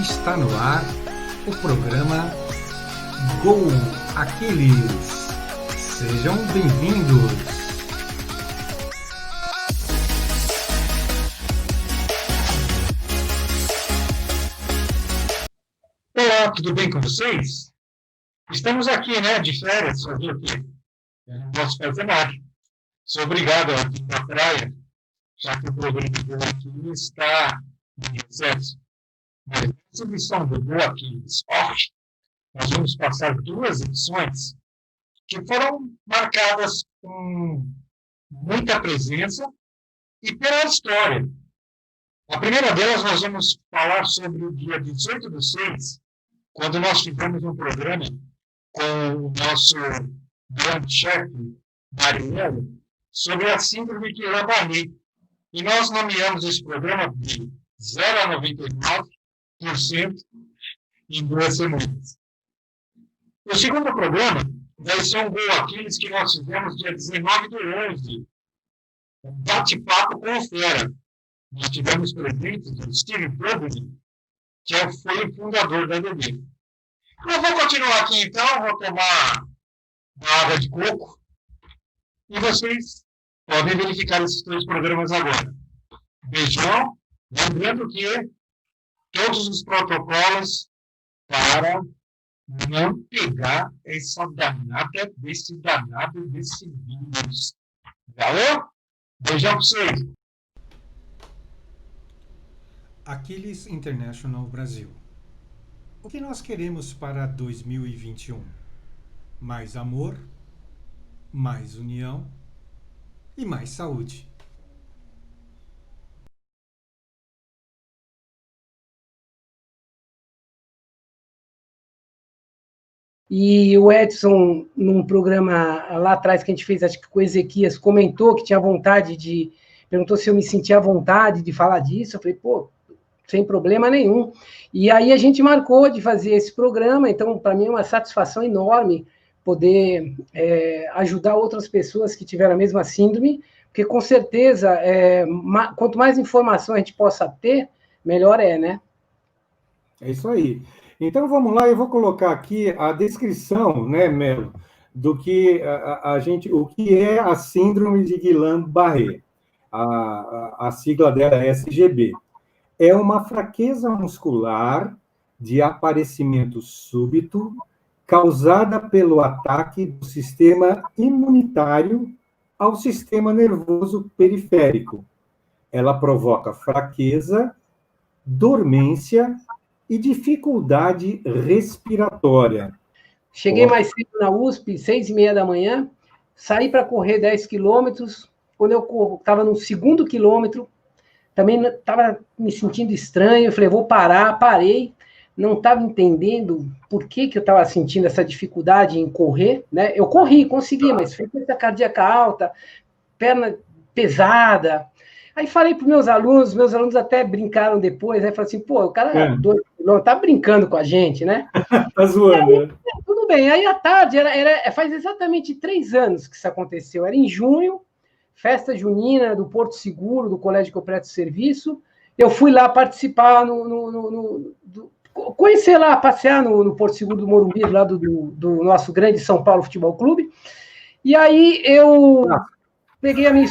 Está no ar o programa Go Aquiles. Sejam bem-vindos. Olá, tudo bem com vocês? Estamos aqui, de férias, fazer o quê? Eu não posso fazer nada. Sou obrigado a vir para a praia, já que o programa do Go Aquiles está em recesso. Mas nessa edição do Go Aquiles Off, nós vamos passar duas edições que foram marcadas com muita presença e pela história. A primeira delas, nós vamos falar sobre o dia 18/6, quando nós tivemos um programa com o nosso grande chefe, Mariano, sobre a síndrome de Guillain-Barré. E nós nomeamos esse programa de 0 a 99% em 2 semanas. O segundo programa vai ser um Go Aquiles que nós fizemos dia 19/11, um bate-papo com o Fera. Nós tivemos presentes o Steve Dublin, que foi o fundador da DB. Eu vou continuar aqui, então, vou tomar uma água de coco e vocês podem verificar esses 2 programas agora. Beijão, lembrando que todos os protocolos para não pegar essa danada desse vírus. Valeu? Beijão para vocês. Aquiles International Brasil. O que nós queremos para 2021? Mais amor, mais união e mais saúde. E o Edson, num programa lá atrás que a gente fez, acho que com o Ezequias, comentou que tinha vontade de... Perguntou se eu me sentia à vontade de falar disso. Eu falei, sem problema nenhum. E aí a gente marcou de fazer esse programa, então, para mim é uma satisfação enorme poder ajudar outras pessoas que tiveram a mesma síndrome, porque, com certeza, quanto mais informação a gente possa ter, melhor né? É isso aí. Então, vamos lá, eu vou colocar aqui a descrição, Melo, do que o que é a síndrome de Guillain-Barré. A sigla dela é SGB. É uma fraqueza muscular de aparecimento súbito causada pelo ataque do sistema imunitário ao sistema nervoso periférico. Ela provoca fraqueza, dormência e dificuldade respiratória. Cheguei mais cedo na USP, 6h30 da manhã, saí para correr 10 quilômetros. Quando eu estava no segundo quilômetro, também estava me sentindo estranho. Eu falei, vou parar, parei. Não estava entendendo por que eu estava sentindo essa dificuldade em correr, né? Eu corri, consegui, mas frequência cardíaca alta, perna pesada. Aí falei para meus alunos até brincaram depois, né? Falaram assim, o cara 2 quilômetros, tá brincando com a gente, né? Tá zoando, aí, tudo bem. Aí, à tarde, faz exatamente 3 anos que isso aconteceu. Era em junho, festa junina do Porto Seguro, do colégio que eu presto serviço. Eu fui lá participar, conhecer lá, passear no Porto Seguro do Morumbi, lá do nosso grande São Paulo Futebol Clube. E aí eu peguei a minha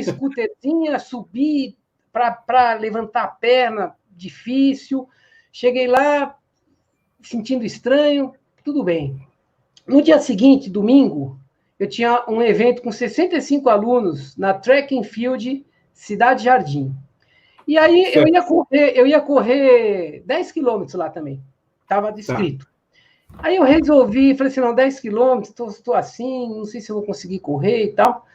scooterzinha, subi para levantar a perna, difícil. Cheguei lá, sentindo estranho, tudo bem. No dia seguinte, domingo, eu tinha um evento com 65 alunos na Track and Field Cidade Jardim. E aí eu ia correr 10 quilômetros lá também. Estava descrito. Aí eu resolvi, falei assim, não, 10 quilômetros, estou assim, não sei se eu vou conseguir correr e tal.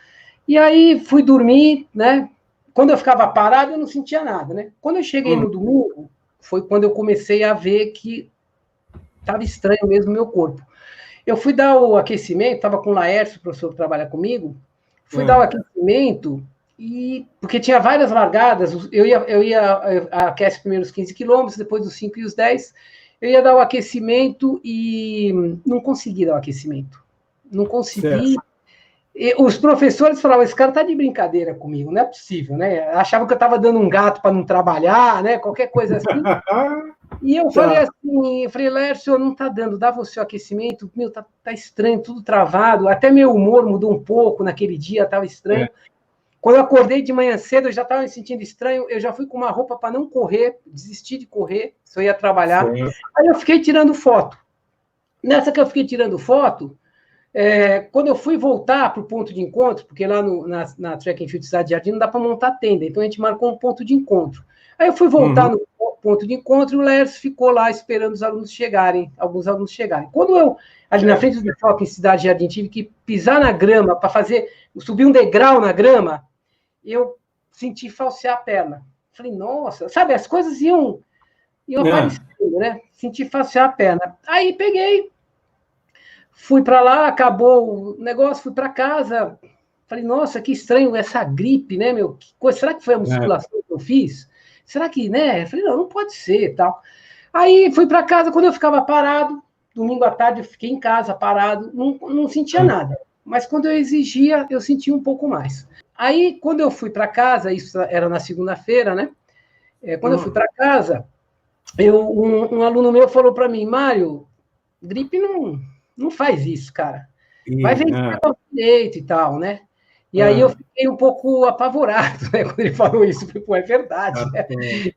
E aí fui dormir, né? Quando eu ficava parado, eu não sentia nada, né? Quando eu cheguei no domingo, foi quando eu comecei a ver que estava estranho mesmo o meu corpo. Eu fui dar o aquecimento, estava com o Laércio, o professor que trabalha comigo, fui dar o aquecimento, porque tinha várias largadas, eu ia aquece primeiro os 15 quilômetros, depois os 5 e os 10, eu ia dar o aquecimento e não consegui dar o aquecimento. Não consegui. Certo. E os professores falavam, esse cara tá de brincadeira comigo, não é possível, né? Achavam que eu estava dando um gato para não trabalhar, né? Qualquer coisa assim. E eu falei assim, eu falei, Lércio, não tá dando, dá você o aquecimento, meu, tá estranho, tudo travado, até meu humor mudou um pouco naquele dia, estava estranho. Quando eu acordei de manhã cedo, eu já estava me sentindo estranho, eu já fui com uma roupa para não correr, desistir de correr, se eu ia trabalhar. Sim. Aí eu fiquei tirando foto. Nessa que eu fiquei tirando foto, quando eu fui voltar para o ponto de encontro, porque lá na Track and Field Cidade Jardim não dá para montar tenda, então a gente marcou um ponto de encontro. Aí eu fui voltar no ponto de encontro e o Lércio ficou lá esperando os alunos chegarem, alguns alunos chegarem. Quando eu, ali na frente do shopping Cidade Jardim, tive que pisar na grama para subir um degrau na grama, eu senti falsear a perna. Falei, nossa, sabe, as coisas iam aparecendo, né? Senti falsear a perna. Aí peguei, fui para lá, acabou o negócio, fui para casa. Falei, nossa, que estranho essa gripe, né, meu? Que coisa, será que foi a musculação que eu fiz? Será que, né? Falei, não pode ser, tal. Aí fui para casa, quando eu ficava parado, domingo à tarde eu fiquei em casa parado, não sentia nada. Mas quando eu exigia, eu sentia um pouco mais. Aí, quando eu fui para casa, isso era na segunda-feira, né? Quando eu fui para casa, um aluno meu falou para mim, Mário, gripe não faz isso, cara. Vai vencer o direito e tal, né? E aí eu fiquei um pouco apavorado, né? Quando ele falou isso, porque, pô, é verdade, né?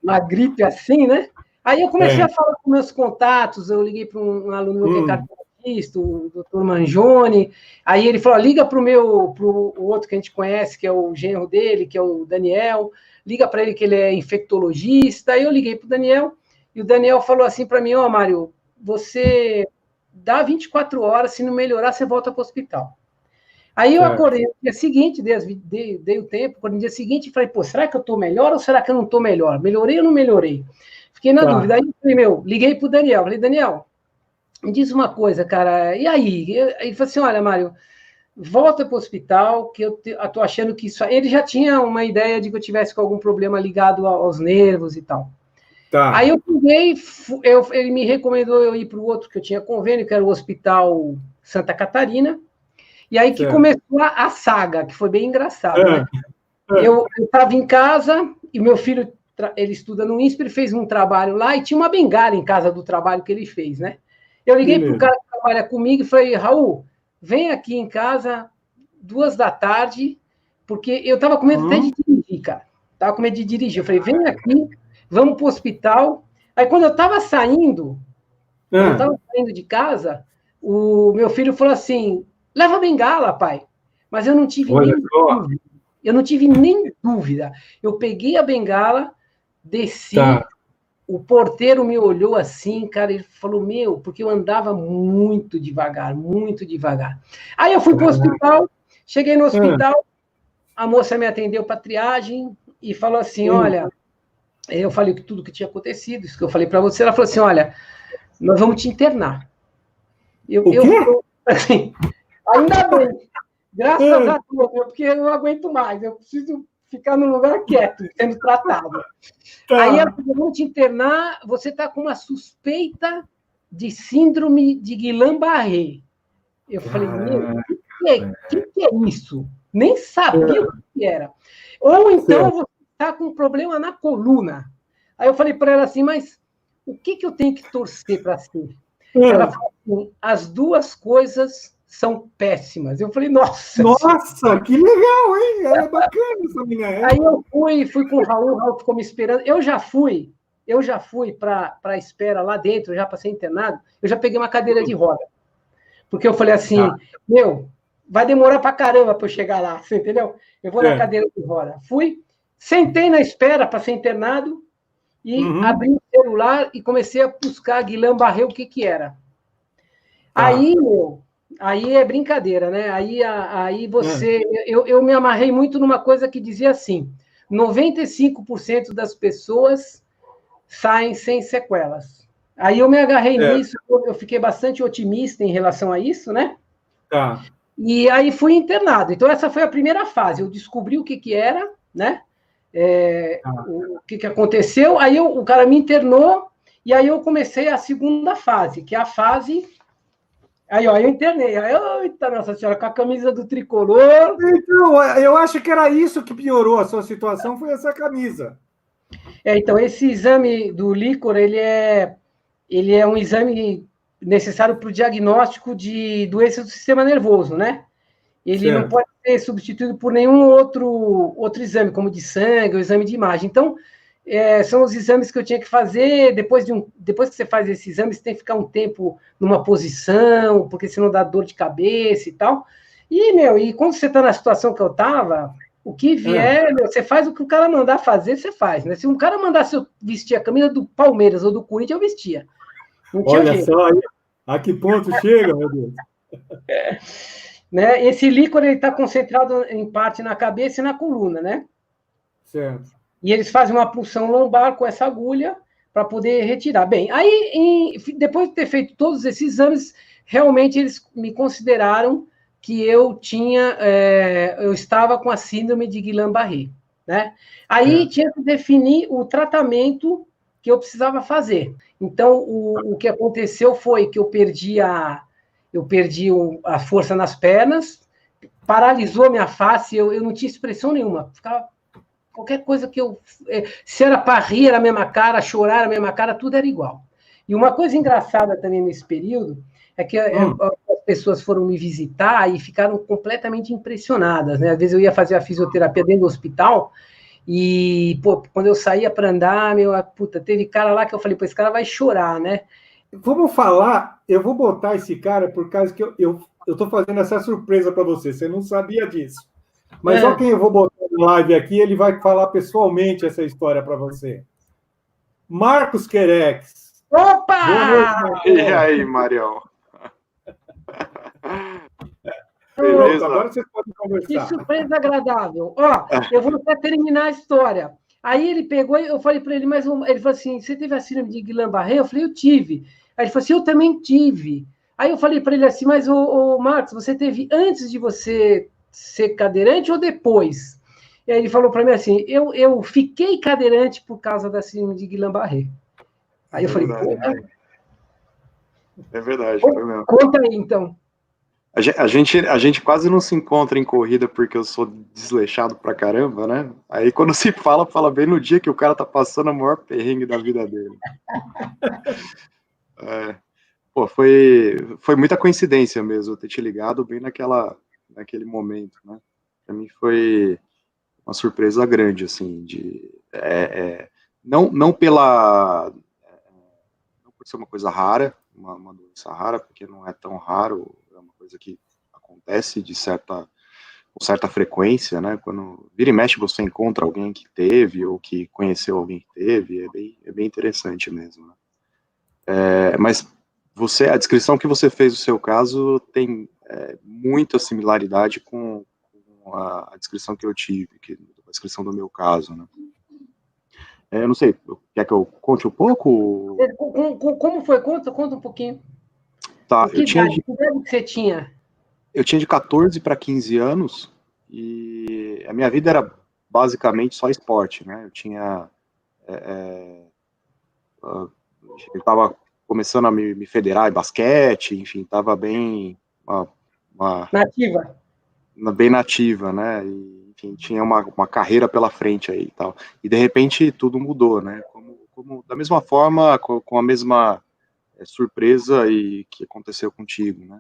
Uma gripe assim, né? Aí eu comecei a falar com meus contatos, eu liguei para um aluno meu que é cardiologista, o doutor Mangione, aí ele falou, liga para o outro que a gente conhece, que é o genro dele, que é o Daniel, liga para ele que ele é infectologista, aí eu liguei para o Daniel, e o Daniel falou assim para mim, Mário, você dá 24 horas, se não melhorar, você volta para o hospital. Aí eu acordei no dia seguinte, dei o tempo, acordei no dia seguinte e falei, pô, será que eu estou melhor ou será que eu não estou melhor? Melhorei ou não melhorei? Fiquei na dúvida. Aí eu falei, liguei para o Daniel. Falei, Daniel, me diz uma coisa, cara, e aí? Ele falou assim, olha, Mário, volta para o hospital, que eu estou achando que isso... Ele já tinha uma ideia de que eu tivesse com algum problema ligado aos nervos e tal. Aí eu peguei, ele me recomendou eu ir para o outro que eu tinha convênio, que era o Hospital Santa Catarina, e aí que começou a saga, que foi bem engraçado, né? Eu estava em casa, e meu filho, ele estuda no INSPER, ele fez um trabalho lá, e tinha uma bengala em casa do trabalho que ele fez, né? Eu liguei para o cara que trabalha comigo e falei, Raul, vem aqui em casa 14h, porque eu estava com medo até de dirigir, cara. Estava com medo de dirigir. Eu falei, vem aqui, vamos para o hospital. Aí, quando eu estava saindo de casa, o meu filho falou assim, leva a bengala, pai. Mas eu não tive nem dúvida. Eu não tive nem dúvida. Eu peguei a bengala, desci, o porteiro me olhou assim, cara, ele falou, meu, porque eu andava muito devagar, muito devagar. Aí eu fui para o hospital, cheguei no hospital, a moça me atendeu para triagem e falou assim, olha, eu falei tudo que tinha acontecido, isso que eu falei para você, ela falou assim, olha, nós vamos te internar. Eu assim, ainda bem, graças a Deus, porque eu não aguento mais, eu preciso ficar num lugar quieto, sendo tratado. Aí ela falou, vamos te internar, você está com uma suspeita de síndrome de Guillain-Barré. Eu falei, meu, o que é isso? Nem sabia o que era. Ou então você está com um problema na coluna. Aí eu falei para ela assim, mas o que eu tenho que torcer para ser? Ela falou assim, as duas coisas são péssimas. Eu falei, nossa! Nossa, que legal, hein? Ela é bacana essa menina. Aí eu fui com o Raul ficou me esperando. Eu já fui para a espera lá dentro, já para ser internado, eu já peguei uma cadeira de roda. Porque eu falei assim, meu, vai demorar para caramba para eu chegar lá, você entendeu? Eu vou na cadeira de roda. Fui, sentei na espera para ser internado e abri o celular e comecei a buscar Guillain-Barré, o que era. Aí, meu, aí é brincadeira, né? Aí você... Eu me amarrei muito numa coisa que dizia assim, 95% das pessoas saem sem sequelas. Aí eu me agarrei nisso, eu fiquei bastante otimista em relação a isso, né? E aí fui internado. Então, essa foi a primeira fase. Eu descobri o que era, né? O que aconteceu. Aí o cara me internou, e aí eu comecei a segunda fase, que é a fase Aí, ó, eu internei. Eita, Nossa Senhora, com a camisa do tricolor. Então, eu acho que era isso que piorou a sua situação, foi essa camisa. Então, esse exame do líquor, ele é um exame necessário para o diagnóstico de doenças do sistema nervoso, né? Ele não Certo. pode ser substituído por nenhum outro exame, como de sangue ou exame de imagem. Então, são os exames que eu tinha que fazer. Depois que você faz esse exame, você tem que ficar um tempo numa posição, porque senão dá dor de cabeça e tal. E quando você está na situação que eu estava, o que vier, você faz o que o cara mandar fazer, você faz, né? Se um cara mandasse eu vestir a camisa do Palmeiras ou do Corinthians, eu vestia. Não tinha Olha jeito. só aí, a que ponto chega, meu Deus. Né? Esse líquor está concentrado em parte na cabeça e na coluna, né? Certo. E eles fazem uma punção lombar com essa agulha para poder retirar. Bem, aí, depois de ter feito todos esses exames, realmente eles me consideraram que eu estava com a síndrome de Guillain-Barré, né? Aí tinha que definir o tratamento que eu precisava fazer. Então, o que aconteceu foi que eu perdi a força nas pernas, paralisou a minha face, eu não tinha expressão nenhuma, ficava qualquer coisa que eu. Se era para rir, era a mesma cara, chorar, era a mesma cara, tudo era igual. E uma coisa engraçada também nesse período é que as pessoas foram me visitar e ficaram completamente impressionadas, né? Às vezes eu ia fazer a fisioterapia dentro do hospital e, pô, quando eu saía para andar, teve cara lá que eu falei, pô, esse cara vai chorar, né? Vamos falar, eu vou botar esse cara por causa que eu estou fazendo essa surpresa para você não sabia disso. Mas só quem eu vou botar na live aqui, ele vai falar pessoalmente essa história para você. Marcos Querex. Opa! Boa noite, E aí, Marião? Beleza. Agora vocês podem conversar. Que surpresa agradável. Ó, eu vou até terminar a história. Aí ele pegou, eu falei para ele, mas ele falou assim: você teve a síndrome de Guillain-Barré? Eu falei, eu tive. Aí ele falou assim, eu também tive. Aí eu falei para ele assim, mas o Marcos, você teve antes de você ser cadeirante ou depois? E aí ele falou para mim assim, eu fiquei cadeirante por causa da síndrome de Guillain-Barré. Aí eu falei, é verdade, foi mesmo. Conta aí, então. A gente quase não se encontra em corrida porque eu sou desleixado pra caramba, né? Aí quando se fala bem no dia que o cara tá passando o maior perrengue da vida dele. Pô, foi muita coincidência mesmo eu ter te ligado bem naquele momento, né? Pra mim foi uma surpresa grande, assim, não por ser uma coisa rara, uma doença rara, porque não é tão raro, é uma coisa que acontece com certa frequência, né? Quando vira e mexe você encontra alguém que teve ou que conheceu alguém que teve, é bem interessante mesmo, né? Mas a descrição que você fez do seu caso tem muita similaridade com a descrição que eu tive, a descrição do meu caso, né? Eu não sei, quer que eu conte um pouco? Como foi? Conta um pouquinho. Tá, que idade que você tinha? Eu tinha de 14 para 15 anos e a minha vida era basicamente só esporte, né? Eu tinha... eu estava começando a me federar em basquete, enfim, estava bem... Nativa. Bem nativa, né? E, enfim, tinha uma carreira pela frente aí e tal. E, de repente, tudo mudou, né? Da mesma forma, com a mesma surpresa e que aconteceu contigo, né?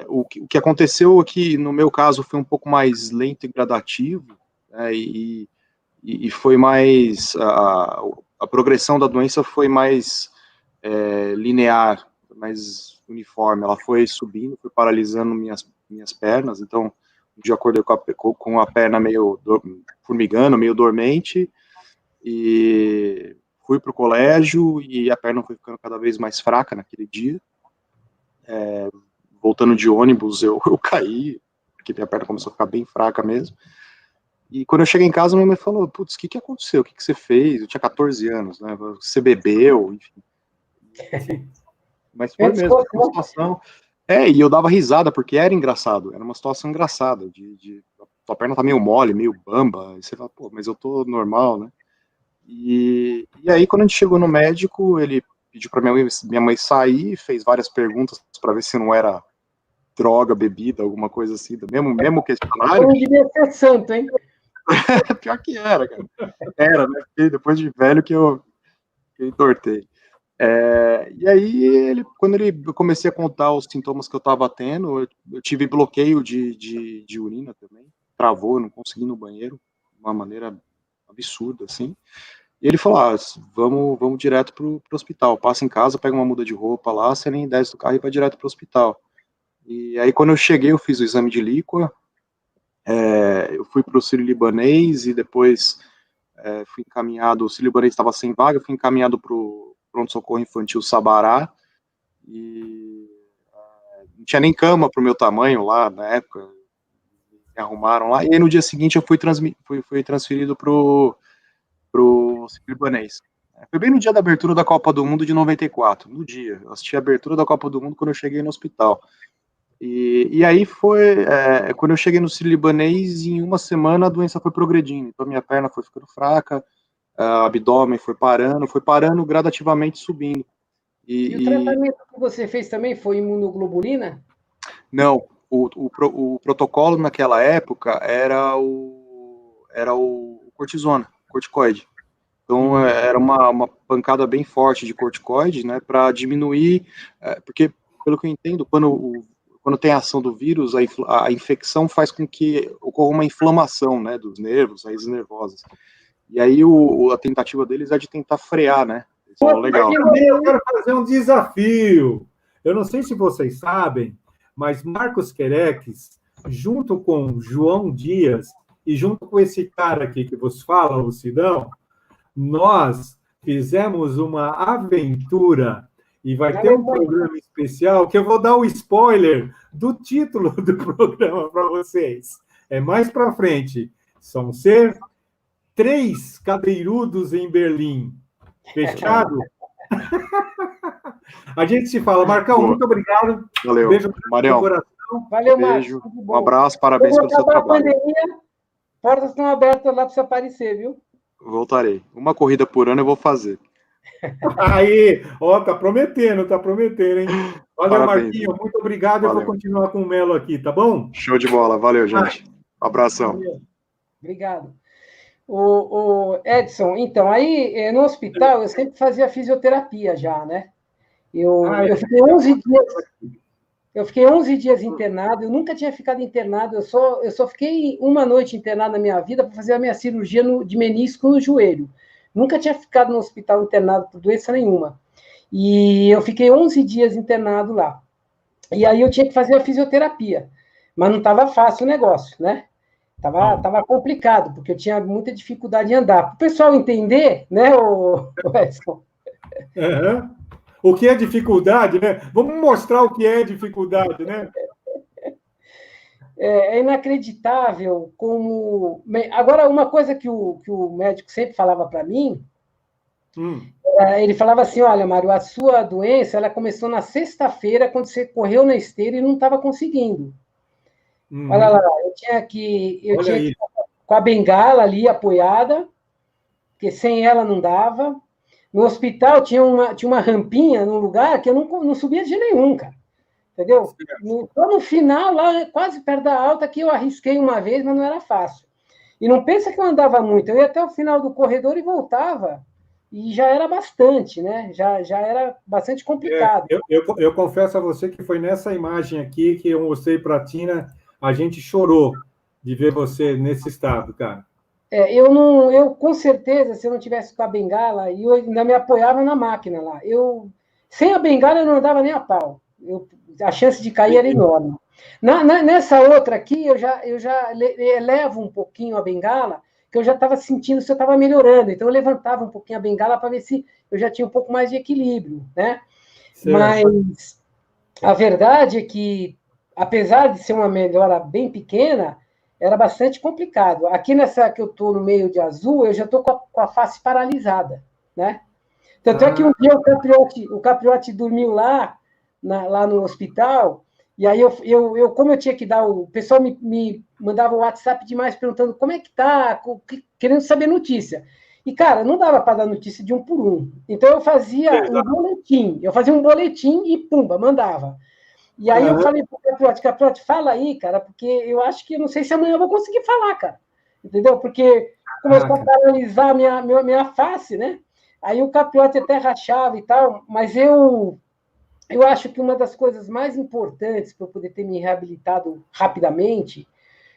O que aconteceu aqui, no meu caso, foi um pouco mais lento e gradativo, né? E foi mais... A progressão da doença foi mais linear, mais uniforme. Ela foi subindo, foi paralisando minhas pernas, então um dia acordei com a perna meio formigando, meio dormente, e fui para o colégio e a perna foi ficando cada vez mais fraca naquele dia. Voltando de ônibus eu caí, porque minha perna começou a ficar bem fraca mesmo. E quando eu cheguei em casa, minha mãe falou, putz, o que aconteceu? O que você fez? Eu tinha 14 anos, né? Você bebeu, enfim. Mas foi mesmo, uma situação... e eu dava risada, porque era engraçado, era uma situação engraçada, tua perna tá meio mole, meio bamba, e você fala, pô, mas eu tô normal, né? E aí, quando a gente chegou no médico, ele pediu para minha mãe sair, fez várias perguntas para ver se não era droga, bebida, alguma coisa assim, mesmo questionário. Não devia ser santo, hein? Pior que era, cara. Era, né? Porque depois de velho que eu entortei. E aí, quando eu comecei a contar os sintomas que eu estava tendo, eu tive bloqueio de urina também, travou, eu não consegui ir no banheiro, de uma maneira absurda, assim. E ele falou, vamos direto pro hospital, passa em casa, pega uma muda de roupa lá, você nem desce do carro e vai direto pro hospital. E aí, quando eu cheguei, eu fiz o exame de líquor, eu fui pro Sírio-Libanês e depois fui encaminhado, o Sírio-Libanês estava sem vaga, eu fui encaminhado pro pronto-socorro infantil Sabará, e não tinha nem cama pro meu tamanho lá, na época, me arrumaram lá, e aí no dia seguinte eu fui transferido pro Sírio-Libanês. Foi bem no dia da abertura da Copa do Mundo de 94, no dia, eu assisti a abertura da Copa do Mundo quando eu cheguei no hospital. E aí quando eu cheguei no Sírio-Libanês, em uma semana a doença foi progredindo, então minha perna foi ficando fraca, abdômen foi parando gradativamente subindo. E o tratamento que você fez também foi imunoglobulina? Não, o protocolo naquela época era o cortisona, corticoide. Então era uma pancada bem forte de corticoide, né, para diminuir, porque pelo que eu entendo, quando tem a ação do vírus, a infecção faz com que ocorra uma inflamação, né, dos nervos, raízes nervosas. E aí a tentativa deles é de tentar frear, né? Isso é legal. Eu quero fazer um desafio. Eu não sei se vocês sabem, mas Marcos Quereques, junto com João Dias e junto com esse cara aqui que vos fala, o Sidão, nós fizemos uma aventura e vai ter um programa especial que eu vou dar o spoiler do título do programa para vocês. É mais para frente. São ser 3 cadeirudos em Berlim. Fechado? A gente se fala. Marcão, muito obrigado. Valeu. Beijo Marião. no coração. Valeu, Beijo. Marcos. Um abraço, parabéns pelo seu trabalho. Pandemia, portas estão abertas lá para você aparecer, viu? Voltarei. Uma corrida por ano eu vou fazer. Aí, ó, tá prometendo, hein? Valeu, Parabéns. Marquinhos. Muito obrigado. Valeu. Eu vou continuar com o Melo aqui, tá bom? Show de bola. Valeu, gente. Abração. Valeu. Obrigado. O Edson, então, aí no hospital eu sempre fazia fisioterapia já, né? Eu fiquei 11 dias. Eu fiquei 11 dias internado, eu nunca tinha ficado internado, eu só fiquei uma noite internado na minha vida para fazer a minha cirurgia de menisco no joelho. Nunca tinha ficado no hospital internado por doença nenhuma. E eu fiquei 11 dias internado lá. E aí eu tinha que fazer a fisioterapia. Mas não estava fácil o negócio, né? Tava complicado, porque eu tinha muita dificuldade em andar. Para o pessoal entender, né, o Edson? Uhum. O que é dificuldade, né? Vamos mostrar o que é dificuldade, né? É inacreditável como... Agora, uma coisa que o médico sempre falava para mim, ele falava assim, olha, Mário, a sua doença ela começou na sexta-feira, quando você correu na esteira e não estava conseguindo. Olha lá, eu tinha que com a bengala ali apoiada, porque sem ela não dava. No hospital tinha uma rampinha num lugar que eu não subia de jeito nenhum, cara. Entendeu? No final, lá, quase perto da alta, que eu arrisquei uma vez, mas não era fácil. E não pensa que eu andava muito. Eu ia até o final do corredor e voltava. E já era bastante, né? Já era bastante complicado. Eu confesso a você que foi nessa imagem aqui que eu mostrei para a Tina, a gente chorou de ver você nesse estado, cara. Eu com certeza, se eu não tivesse com a bengala, eu ainda me apoiava na máquina lá. Sem a bengala, eu não andava nem a pau. A chance de cair era enorme. Nessa outra aqui, eu já elevo um pouquinho a bengala, que eu já estava sentindo se eu estava melhorando. Então, eu levantava um pouquinho a bengala para ver se eu já tinha um pouco mais de equilíbrio, né? Certo. Mas a verdade é que, apesar de ser uma melhora bem pequena, era bastante complicado. Aqui nessa que eu estou no meio de azul, eu já estou com a face paralisada, né? Tanto é que um dia o Capriotti dormiu lá no hospital, e aí como eu tinha que dar, o pessoal me mandava o WhatsApp demais perguntando como é que tá, querendo saber notícia. E, cara, não dava para dar notícia de um por um. Então, eu fazia um boletim e, pumba, mandava. E aí eu falei para o Caprote, fala aí, cara, porque eu acho que eu não sei se amanhã eu vou conseguir falar, cara. Entendeu? Porque começou a paralisar a minha face, né? Aí o Caprote até rachava e tal, mas eu acho que uma das coisas mais importantes para eu poder ter me reabilitado rapidamente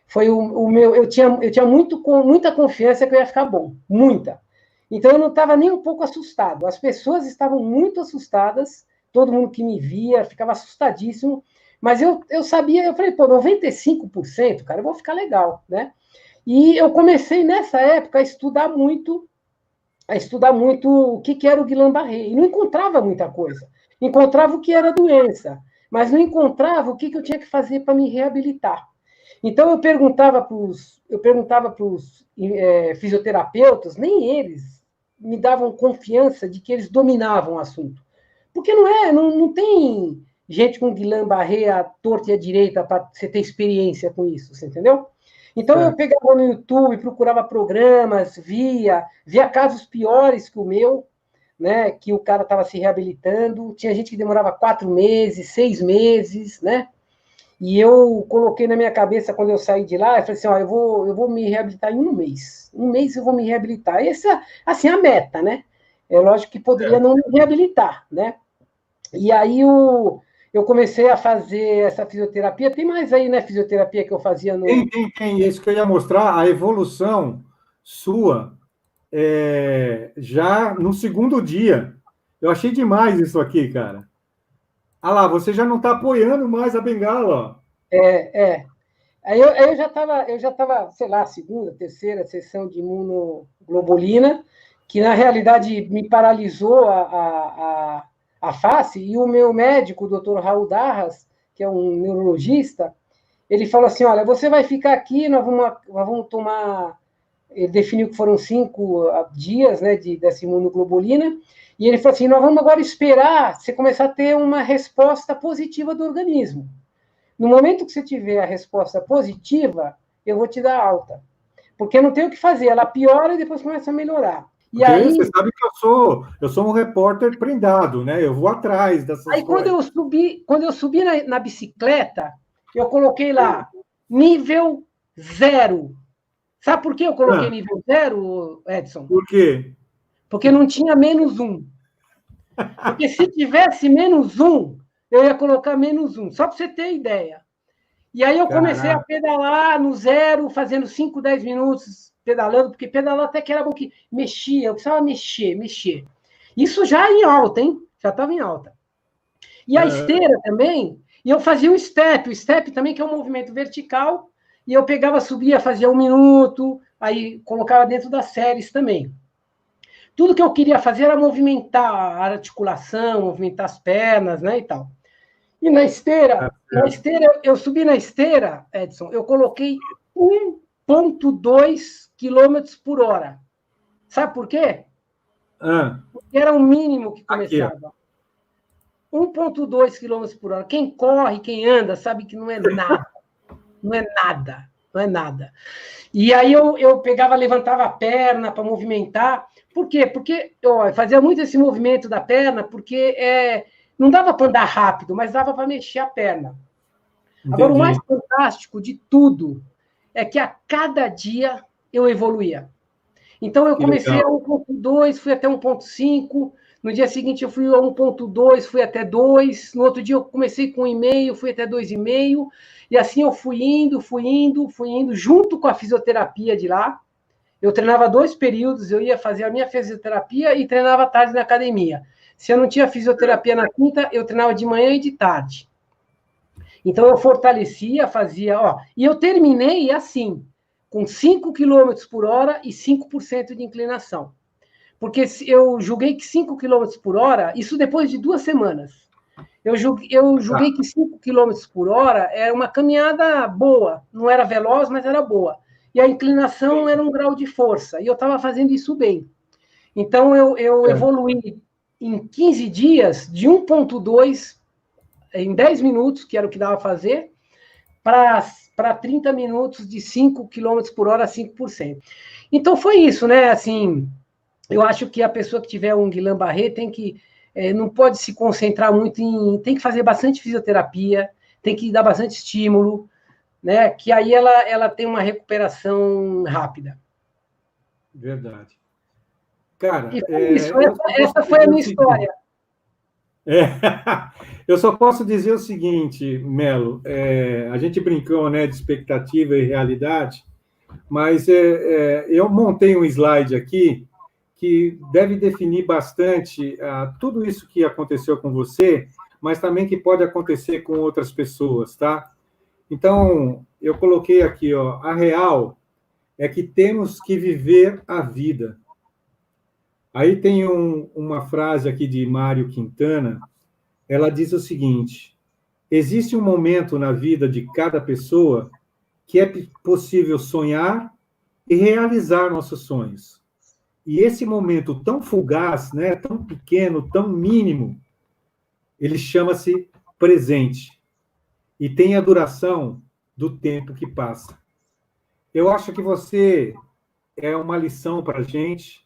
foi o meu. Eu tinha muita confiança que eu ia ficar bom, muita. Então eu não estava nem um pouco assustado. As pessoas estavam muito assustadas, todo mundo que me via ficava assustadíssimo, mas eu sabia, eu falei, pô, 95%, cara, eu vou ficar legal, né? E eu comecei nessa época a estudar muito o que era o Guillain-Barré, e não encontrava muita coisa. Encontrava o que era doença, mas não encontrava o que eu tinha que fazer para me reabilitar. Então eu perguntava para os fisioterapeutas, nem eles me davam confiança de que eles dominavam o assunto. Porque não tem gente com Guillain-Barré à torta e à direita para você ter experiência com isso, você entendeu? Então eu pegava no YouTube, procurava programas, via casos piores que o meu, né, que o cara estava se reabilitando. Tinha gente que demorava 4 meses, 6 meses, né? E eu coloquei na minha cabeça, quando eu saí de lá, eu falei assim, ó, eu vou me reabilitar em 1 mês. 1 mês eu vou me reabilitar. Essa, assim, a meta, né? É lógico que poderia não me reabilitar, né? E aí eu comecei a fazer essa fisioterapia. Tem mais aí, né, fisioterapia que eu fazia no... Tem. Isso que eu ia mostrar, a evolução sua já no segundo dia. Eu achei demais isso aqui, cara. Ah lá, você já não está apoiando mais a bengala, ó. Aí eu já estava, sei lá, segunda, terceira sessão de imunoglobulina, que na realidade me paralisou a face, e o meu médico, o Dr. Raul Darras, que é um neurologista, ele falou assim, olha, você vai ficar aqui, nós vamos tomar... Ele definiu que foram 5 dias, né, dessa imunoglobulina, e ele falou assim, nós vamos agora esperar você começar a ter uma resposta positiva do organismo. No momento que você tiver a resposta positiva, eu vou te dar alta. Porque não tem o que fazer, ela piora e depois começa a melhorar. E Porque aí, você sabe que eu sou um repórter prendado, né? Eu vou atrás dessas aí coisas. quando eu subi na bicicleta, eu coloquei lá, nível 0. Sabe por que eu coloquei nível 0, Edson? Por quê? Porque não tinha -1. Porque se tivesse -1, eu ia colocar -1, só para você ter ideia. E aí eu comecei a pedalar no 0, fazendo 5, 10 minutos pedalando, porque pedalar até que era bom que mexia, eu precisava mexer. Isso já em alta, hein? Já estava em alta. E a esteira também, e eu fazia o step também, que é um movimento vertical, e eu pegava, subia, fazia 1 minuto, aí colocava dentro das séries também. Tudo que eu queria fazer era movimentar a articulação, movimentar as pernas, né, e tal. E na esteira, eu subi na esteira, Edson, eu coloquei 1,2 km por hora. Sabe por quê? Porque era o mínimo que começava. 1,2 km por hora. Quem corre, quem anda, sabe que não é nada. Não é nada. Não é nada. E aí eu pegava, levantava a perna para movimentar. Por quê? Porque eu fazia muito esse movimento da perna, porque não dava para andar rápido, mas dava para mexer a perna. Entendi. Agora, o mais fantástico de tudo é que a cada dia eu evoluía. Então, eu comecei a 1,2, fui até 1,5. No dia seguinte, eu fui a 1,2, fui até 2. No outro dia, eu comecei com 1,5, fui até 2,5. E assim eu fui indo, junto com a fisioterapia de lá. Eu treinava 2 períodos, eu ia fazer a minha fisioterapia e treinava à tarde na academia. Se eu não tinha fisioterapia na quinta, eu treinava de manhã e de tarde. Então, eu fortalecia, fazia... e eu terminei assim, com 5 km por hora e 5% de inclinação. Porque eu julguei que 5 km por hora, isso depois de 2 semanas, eu julguei que 5 km por hora era uma caminhada boa, não era veloz, mas era boa. E a inclinação era um grau de força, e eu estava fazendo isso bem. Então, eu evoluí em 15 dias de 1,2 em 10 minutos, que era o que dava a fazer, para 30 minutos de 5 km por hora, 5%. Então, foi isso, né? Assim, eu acho que a pessoa que tiver um Guillain-Barré não pode se concentrar muito tem que fazer bastante fisioterapia, tem que dar bastante estímulo, né? Que aí ela tem uma recuperação rápida. Verdade. Cara, essa foi a minha história. Eu só posso dizer o seguinte, Melo, a gente brincou, né, de expectativa e realidade, mas eu montei um slide aqui que deve definir bastante tudo isso que aconteceu com você, mas também que pode acontecer com outras pessoas, tá? Então, eu coloquei aqui, ó, a real é que temos que viver a vida. Aí tem uma frase aqui de Mário Quintana, ela diz o seguinte: existe um momento na vida de cada pessoa que é possível sonhar e realizar nossos sonhos. E esse momento tão fugaz, né, tão pequeno, tão mínimo, ele chama-se presente e tem a duração do tempo que passa. Eu acho que você é uma lição para a gente.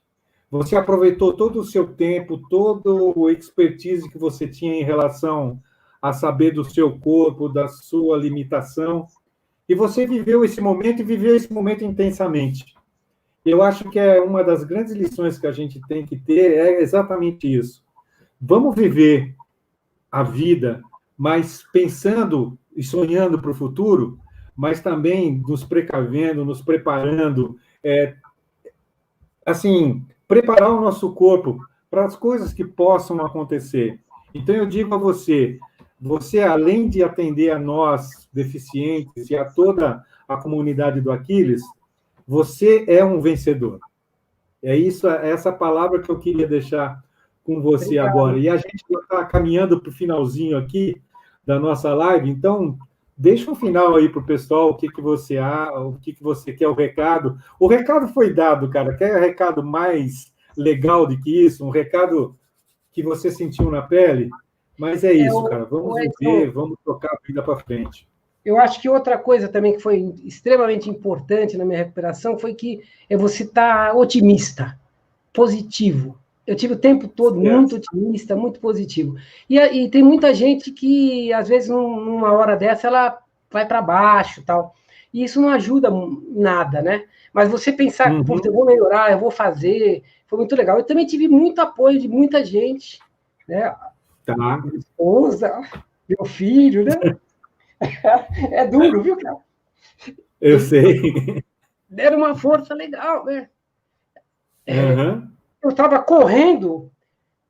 Você aproveitou todo o seu tempo, todo o expertise que você tinha em relação a saber do seu corpo, da sua limitação, e você viveu esse momento e viveu esse momento intensamente. Eu acho que é uma das grandes lições que a gente tem que ter é exatamente isso. Vamos viver a vida, mas pensando e sonhando para o futuro, mas também nos precavendo, nos preparando, assim, preparar o nosso corpo para as coisas que possam acontecer. Então, eu digo a você, além de atender a nós, deficientes, e a toda a comunidade do Aquiles, você é um vencedor. É isso, é essa palavra que eu queria deixar com você agora. E a gente está caminhando para o finalzinho aqui da nossa live, então deixa um final aí para o pessoal, o que você quer, o recado. O recado foi dado, cara. Quer recado mais legal do que isso? Um recado que você sentiu na pele? Mas é isso, cara. Vamos viver, vamos tocar a vida para frente. Eu acho que outra coisa também que foi extremamente importante na minha recuperação foi que você estar otimista, positivo. Eu tive o tempo todo muito otimista, muito positivo. E tem muita gente que, às vezes, numa hora dessa, ela vai para baixo, tal. E isso não ajuda nada, né? Mas você pensar, putz, eu vou melhorar, eu vou fazer, foi muito legal. Eu também tive muito apoio de muita gente, né? Tá. Minha esposa, meu filho, né? É duro, viu, cara? Eu sei. Deram uma força legal, né? Eu estava correndo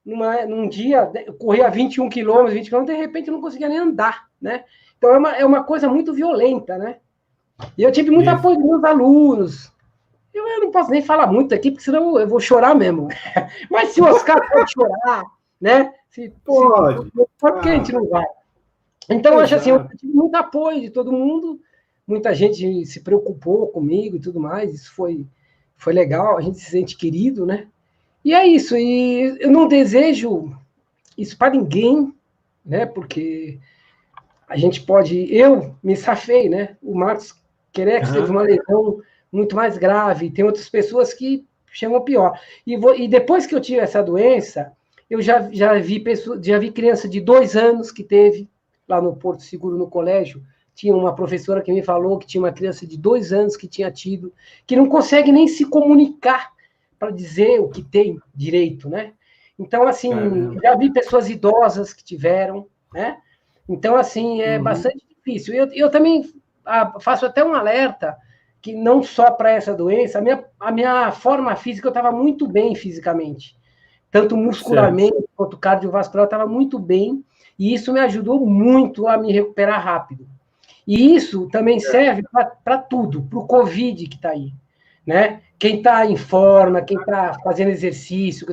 num dia, eu corria 21 quilômetros, 20 quilômetros, de repente eu não conseguia nem andar, né? Então é uma coisa muito violenta, né? E eu tive muito apoio dos meus alunos. Eu não posso nem falar muito aqui, porque senão eu vou chorar mesmo. Mas se o Oscar pode chorar, né? Pode. Por que a gente não vai? Então, eu acho assim, eu tive muito apoio de todo mundo, muita gente se preocupou comigo e tudo mais, isso foi legal, a gente se sente querido, né? E é isso, e eu não desejo isso para ninguém, né? Porque a gente pode... Eu me safei, né? O Marcos Querex teve uma lesão muito mais grave, tem outras pessoas que chamam pior. E depois que eu tive essa doença, eu já vi criança de 2 anos que teve, lá no Porto Seguro, no colégio, tinha uma professora que me falou que tinha uma criança de 2 anos que tinha tido, que não consegue nem se comunicar para dizer o que tem direito, né? Então, assim, já vi pessoas idosas que tiveram, né? Então, assim, é bastante difícil. Eu também faço até um alerta que não só para essa doença, a minha forma física, eu estava muito bem fisicamente. Tanto muscularmente quanto cardiovascular, eu estava muito bem, e isso me ajudou muito a me recuperar rápido. E isso também serve para tudo, para o Covid que está aí, né? Quem está em forma, quem está fazendo exercício,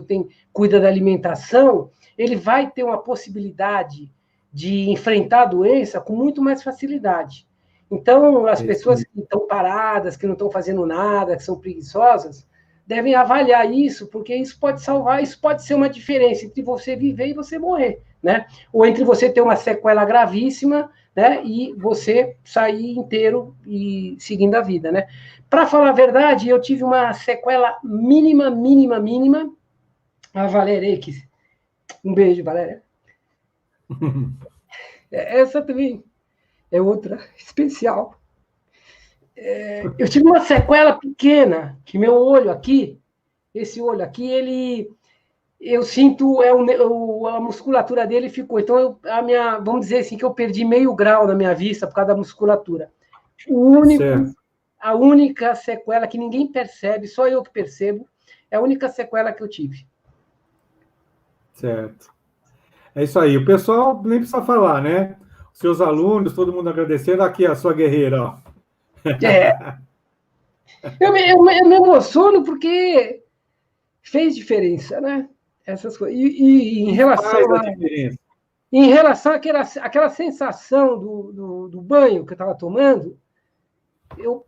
cuida da alimentação, ele vai ter uma possibilidade de enfrentar a doença com muito mais facilidade. Então, as pessoas que estão paradas, que não estão fazendo nada, que são preguiçosas, devem avaliar isso, porque isso pode salvar, isso pode ser uma diferença entre você viver e você morrer, né? Ou entre você ter uma sequela gravíssima, né, e você sair inteiro e seguindo a vida, né? Para falar a verdade, eu tive uma sequela mínima. A Valéria, um beijo, Valéria. Essa também é outra especial. Eu tive uma sequela pequena, que meu olho aqui, esse olho aqui, eu sinto, a musculatura dele ficou. Então, vamos dizer assim, que eu perdi meio grau na minha vista por causa da musculatura. A única sequela que ninguém percebe, só eu que percebo, é a única sequela que eu tive. Certo. É isso aí. O pessoal nem precisa falar, né? Seus alunos, todo mundo agradecendo. Aqui a sua guerreira, ó. Eu me emociono porque fez diferença, né? Essas coisas. E em relação àquela sensação do banho que eu estava tomando, eu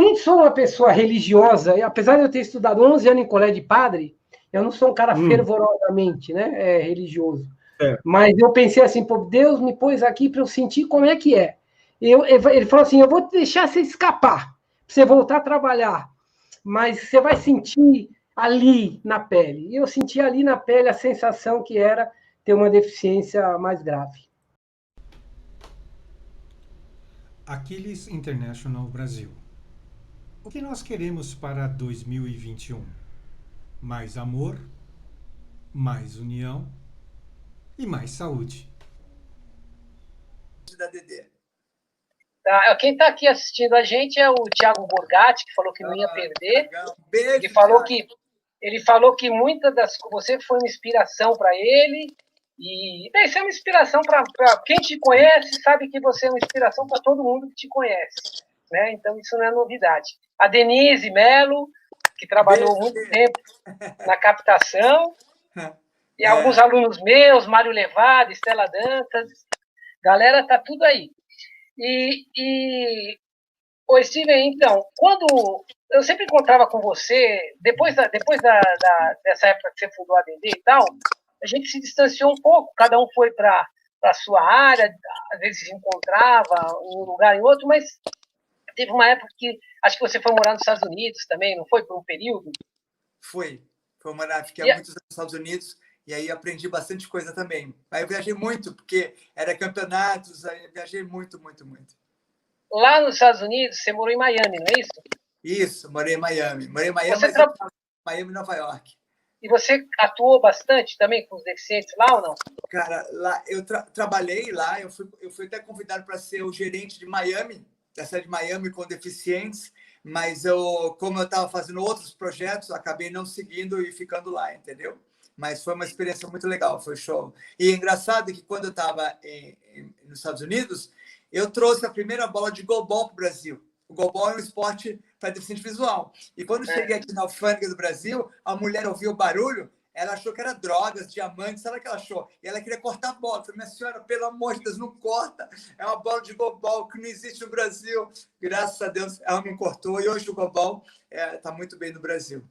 não sou uma pessoa religiosa, apesar de eu ter estudado 11 anos em colégio de padre, eu não sou um cara fervorosamente, né, religioso. Mas eu pensei assim, pô, Deus me pôs aqui para eu sentir como é que é. Ele falou assim, eu vou deixar você escapar, para você voltar a trabalhar, mas você vai sentir ali na pele. E eu senti ali na pele a sensação que era ter uma deficiência mais grave. Aquiles International Brasil. O que nós queremos para 2021? Mais amor, mais união e mais saúde. Da Dedê. Quem está aqui assistindo a gente é o Thiago Borgatti, que falou que não ia perder. Beijo, Ele falou que muitas você foi uma inspiração para ele. E isso é uma inspiração para quem te conhece, sabe que você é uma inspiração para todo mundo que te conhece, né? Então isso não é novidade. A Denise Melo, que trabalhou muito tempo na captação, e alguns alunos meus, Mário Levado, Estela Dantas, galera tá tudo aí. Ô, Steven, então, quando eu sempre encontrava com você, depois dessa época que você fundou a ADD e tal, a gente se distanciou um pouco, cada um foi para a sua área, às vezes se encontrava em um lugar em outro, mas teve uma época que acho que você foi morar nos Estados Unidos também, não foi, por um período? Foi morar, fiquei há muitos anos nos Estados Unidos, e aí aprendi bastante coisa também. Aí eu viajei muito, porque era campeonatos, aí eu viajei muito. Lá nos Estados Unidos, você morou em Miami, não é isso? Isso, morei em Miami. Miami e Nova York. E você atuou bastante também com os deficientes lá ou não? Cara, lá eu trabalhei lá, eu fui até convidado para ser o gerente de Miami, da cidade de Miami com deficientes, mas como eu estava fazendo outros projetos, acabei não seguindo e ficando lá, entendeu? Mas foi uma experiência muito legal, foi show. E é engraçado que quando eu estava nos Estados Unidos, eu trouxe a primeira bola de goalball para o Brasil. O goalball é um esporte para deficiente visual. E quando cheguei aqui na alfândega do Brasil, a mulher ouviu o barulho, ela achou que era drogas, diamantes, sabe o que ela achou? E ela queria cortar a bola. Eu falei, minha senhora, pelo amor de Deus, não corta. É uma bola de goalball que não existe no Brasil. Graças a Deus, ela não cortou. E hoje o goalball está muito bem no Brasil.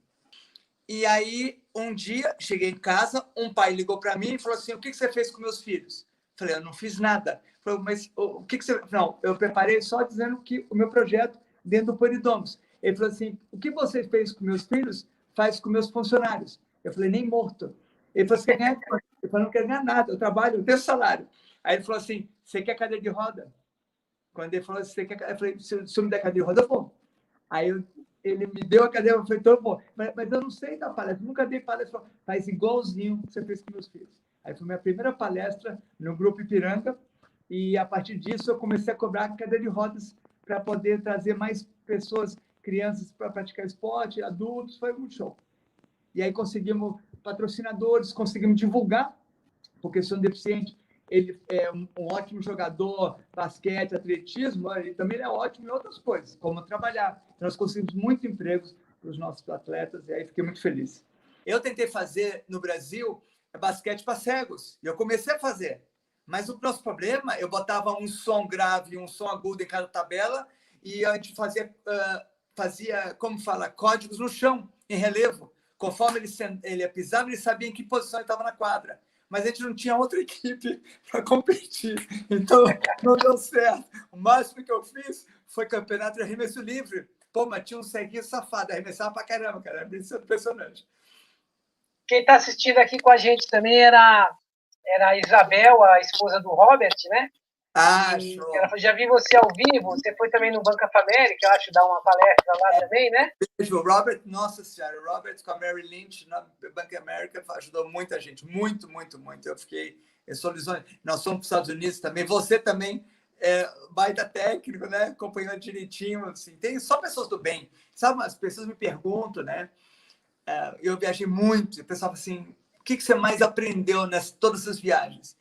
E aí, um dia, cheguei em casa, um pai ligou para mim e falou assim, o que você fez com meus filhos? Eu falei, eu não fiz nada. Falei, mas o que você... Não, eu preparei só dizendo que o meu projeto dentro do Poridomos. Ele falou assim, o que você fez com meus filhos, faz com meus funcionários. Eu falei, nem morto. Ele falou, você quer ganhar? Eu falei, não quero ganhar nada, eu trabalho, eu tenho salário. Aí ele falou assim, você quer cadeira de roda? Quando ele falou assim, você quer... Eu falei, se eu me der cadeira de roda, eu vou. Aí ele me deu a cadeira, eu falei, então eu vou. Mas eu não sei dar palestra, nunca dei palestra. Faz igualzinho que você fez com meus filhos. Aí foi minha primeira palestra no Grupo Ipiranga, e a partir disso eu comecei a cobrar cadeira de rodas para poder trazer mais pessoas, crianças para praticar esporte, adultos, foi muito show. E aí conseguimos patrocinadores, conseguimos divulgar, porque sou deficiente, ele é um ótimo jogador, basquete, atletismo, ele também é ótimo em outras coisas, como trabalhar. Nós conseguimos muitos empregos para os nossos atletas, e aí fiquei muito feliz. Eu tentei fazer no Brasil basquete para cegos, e eu comecei a fazer. Mas o nosso problema, eu botava um som grave e um som agudo em cada tabela, e a gente fazia como fala, códigos no chão, em relevo. Conforme ele pisava, ele sabia em que posição ele estava na quadra. mas a gente não tinha outra equipe para competir. Então, não deu certo. O máximo que eu fiz foi campeonato de arremesso livre. Pô, mas tinha um ceguinho safado, arremessava pra caramba, cara. Era impressionante. Quem está assistindo aqui com a gente também era a Isabel, a esposa do Robert, né? Show. Ela falou, já vi você ao vivo, você foi também no Banco of America, eu acho, dar uma palestra lá também, né? O Robert, nossa senhora, o Robert com a Mary Lynch na Bank of America ajudou muita gente, muito, muito, muito. Eu sou lisonjeado. Nós somos para os Estados Unidos também, você também é baita técnico, né? Acompanhando direitinho, assim. Tem só pessoas do bem. Sabe, as pessoas me perguntam, né? Eu viajei muito, e o pessoal fala assim, o que você mais aprendeu nessas todas essas viagens?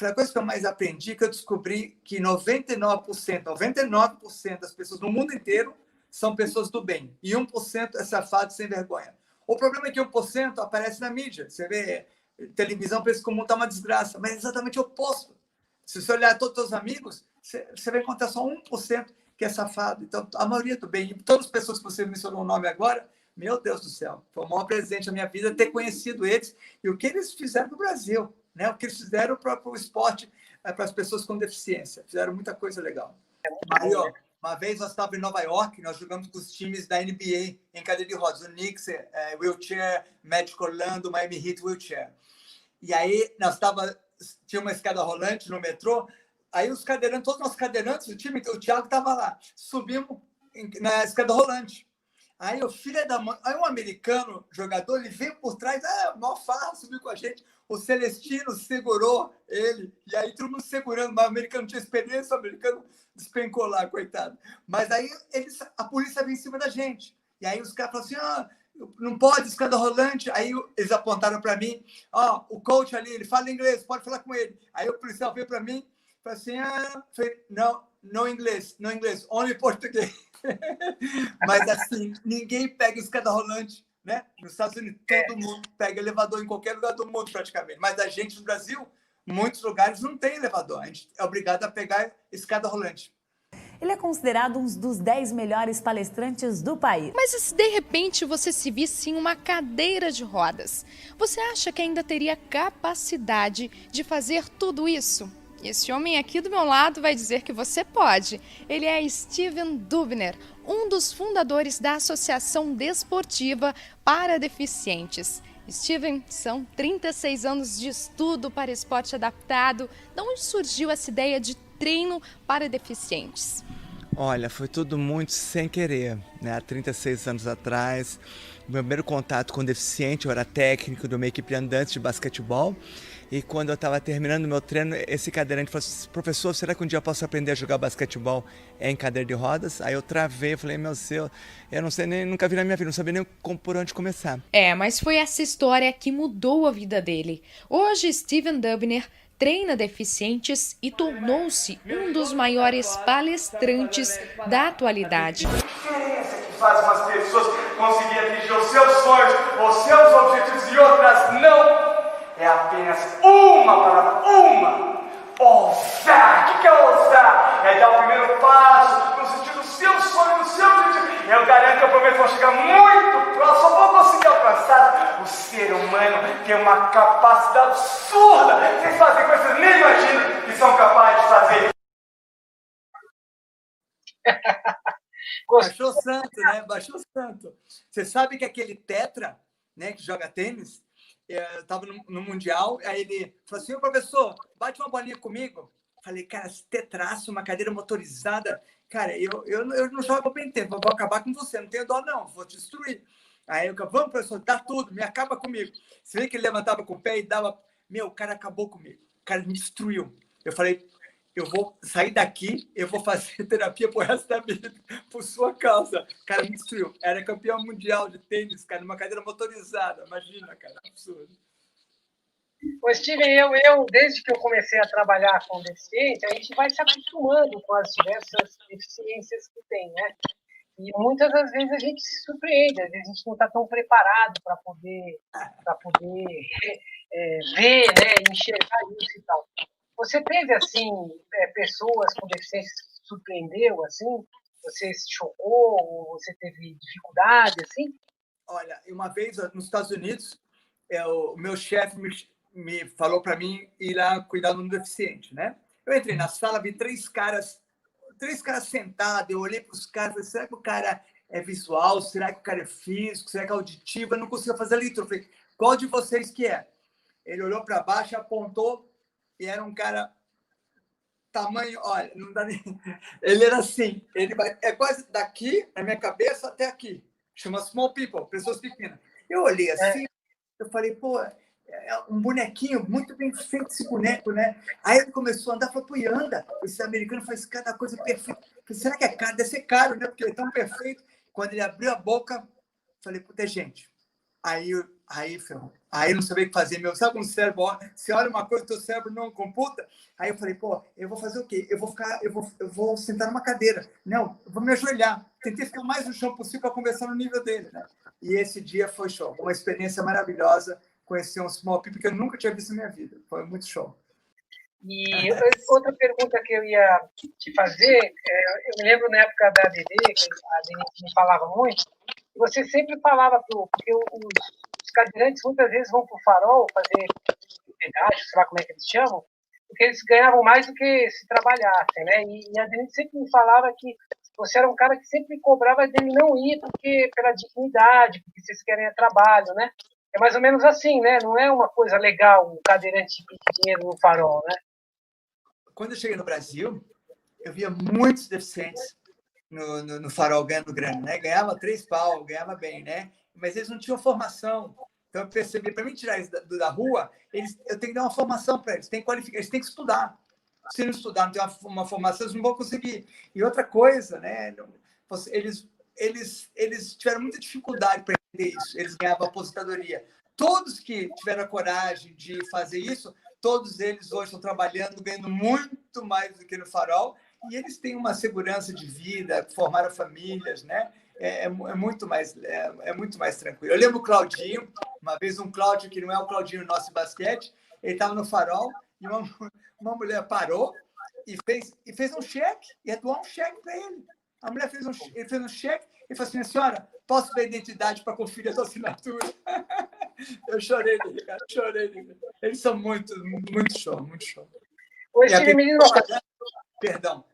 A coisa que eu mais aprendi é que eu descobri que 99% das pessoas no mundo inteiro são pessoas do bem. E 1% é safado sem vergonha. O problema é que 1% aparece na mídia. Você vê televisão, pensa que o mundo está uma desgraça. Mas é exatamente o oposto. Se você olhar todos os seus amigos, você vai encontrar só 1% que é safado. Então, a maioria do bem. E todas as pessoas que você mencionou o nome agora, meu Deus do céu, foi o maior presente da minha vida ter conhecido eles e o que eles fizeram no Brasil. Né? O que eles fizeram para o esporte, para as pessoas com deficiência. Fizeram muita coisa legal. Aí, uma vez nós estávamos em Nova York, nós jogamos com os times da NBA em cadeira de rodas. O Knicks, wheelchair, Magic Orlando, Miami Heat, wheelchair. E aí, tinha uma escada rolante no metrô. Aí os cadeirantes, todos os nossos cadeirantes, o Thiago estava lá. Subimos na escada rolante. Aí o filho da mãe, aí um americano jogador, ele veio por trás, mó farra, subiu com a gente. O Celestino segurou ele, e aí todo mundo segurando, mas o americano tinha experiência, o americano despencou lá, coitado. Mas aí a polícia veio em cima da gente. E aí os caras falaram assim, não pode, escada rolante. Aí eles apontaram para mim, o coach ali, ele fala inglês, pode falar com ele. Aí o policial veio para mim, falou assim, não inglês, only português. Mas assim, ninguém pega escada rolante, né? Nos Estados Unidos, todo mundo pega elevador em qualquer lugar do mundo, praticamente. Mas a gente, no Brasil, muitos lugares não tem elevador. A gente é obrigado a pegar escada rolante. Ele é considerado um dos 10 melhores palestrantes do país. Mas se de repente você se visse em uma cadeira de rodas, você acha que ainda teria capacidade de fazer tudo isso? Esse homem aqui do meu lado vai dizer que você pode. Ele é Steven Dubner, um dos fundadores da Associação Desportiva para Deficientes. Steven, são 36 anos de estudo para esporte adaptado. De onde surgiu essa ideia de treino para deficientes? Olha, foi tudo muito sem querer, né? Há 36 anos atrás, o meu primeiro contato com deficiente, eu era técnico de uma equipe de andantes de basquetebol. E quando eu estava terminando o meu treino, esse cadeirante falou assim, professor, será que um dia eu posso aprender a jogar basquetebol em cadeira de rodas? Aí eu travei, falei, meu Deus, eu não sei nem, nunca vi na minha vida, não sabia nem por onde começar. Mas foi essa história que mudou a vida dele. Hoje, Steven Dubner treina deficientes e tornou-se um dos maiores palestrantes da atualidade. A diferença que faz umas pessoas conseguir atingir os seus sonhos, os seus objetivos e outras não, é apenas uma palavra, uma. Ousar. O que é ousar? É dar o primeiro passo no sentido do seu sonho, do seu objetivo. Eu garanto, eu prometo, vão chegar muito próximo, só vou conseguir alcançar. O ser humano tem uma capacidade absurda. Vocês fazem coisas que nem imaginam que são capazes de fazer. Baixou santo, né? Baixou santo. Você sabe que aquele tetra, né, que joga tênis, eu estava no Mundial, aí ele falou assim, professor, bate uma bolinha comigo. Falei, cara, esse tetraço, uma cadeira motorizada, cara, eu não jogo bem tempo, eu vou acabar com você, não tenho dó não, vou te destruir. Aí eu falei, vamos, professor, dá tudo, me acaba comigo. Você vê que ele levantava com o pé e dava, o cara acabou comigo, o cara me destruiu. Eu falei, eu vou sair daqui, eu vou fazer terapia pro resto da vida, por sua causa. O cara me destruiu. Era campeão mundial de tênis, cara, numa cadeira motorizada. Imagina, cara, absurdo. Ô, Steven, eu, desde que eu comecei a trabalhar com deficiente, a gente vai se acostumando com as diversas deficiências que tem, né? E muitas das vezes a gente se surpreende, às vezes a gente não está tão preparado para poder ver, né, enxergar isso e tal. Você teve, assim, pessoas com deficiência que te surpreendeu, assim? Você se chocou? Ou você teve dificuldade, assim? Olha, uma vez nos Estados Unidos, o meu chefe me falou para mim ir lá cuidar do deficiente, né? Eu entrei na sala, vi três caras sentados, eu olhei para os caras, falei, será que o cara é visual? Será que o cara é físico? Será que é auditivo? Eu não conseguia fazer a leitura. Eu falei, qual de vocês que é? Ele olhou para baixo, apontou e era um cara tamanho, olha, não dá nem... Ele era assim, é quase daqui, na minha cabeça, até aqui. Chama Small People, pessoas pequenas. Eu olhei assim, eu falei, pô, é um bonequinho, muito bem feito esse boneco, né? Aí ele começou a andar, falou, pô, e anda. Esse americano faz cada coisa perfeita. Falei, será que é caro? Deve ser caro, né? Porque ele é tão perfeito. Quando ele abriu a boca, falei, puta, gente. Ferrou. Aí eu não sabia o que fazer, meu. Sabe como o cérebro, você olha uma coisa, o teu cérebro não computa? Aí eu falei, pô, eu vou fazer o quê? Eu vou sentar numa cadeira. Não, eu vou me ajoelhar. Tentei ficar o mais no chão possível para conversar no nível dele, né? E esse dia foi show. Uma experiência maravilhosa. Conhecer um small people que eu nunca tinha visto na minha vida. Foi muito show. E outra pergunta que eu ia te fazer, eu me lembro na época da ADD, que a Denise me falava muito, e você sempre falava, porque os cadeirantes muitas vezes vão para o farol fazer pedágio, sei lá como é que eles chamam, porque eles ganhavam mais do que se trabalhassem, né? E a Denise sempre me falava que você era um cara que sempre cobrava dele não ir porque pela dignidade, porque vocês querem trabalho, né? É mais ou menos assim, né? Não é uma coisa legal um cadeirante pedir dinheiro no farol, né? Quando eu cheguei no Brasil, eu via muitos deficientes no farol ganhando grana, né? Ganhava 3 pau, ganhava bem, né? Mas eles não tinham formação. Então eu percebi, para mim tirar eles da rua, eu tenho que dar uma formação para eles, tem que qualificar, eles têm que estudar. Se não estudar, não ter uma formação, eles não vão conseguir. E outra coisa, né? Eles tiveram muita dificuldade para entender isso. Eles ganhavam aposentadoria. Todos que tiveram a coragem de fazer isso, todos eles hoje estão trabalhando, ganhando muito mais do que no farol, e eles têm uma segurança de vida, formaram famílias, né? É muito mais tranquilo. Eu lembro o Claudinho, uma vez um Cláudio, que não é o Claudinho nosso de basquete, ele estava no farol e uma mulher parou e fez um cheque, ia doar um cheque para ele. A mulher fez um cheque e falou assim, senhora, posso ver a identidade para conferir a sua assinatura? Eu chorei dele, cara, chorei. Eles são muito show, muito show.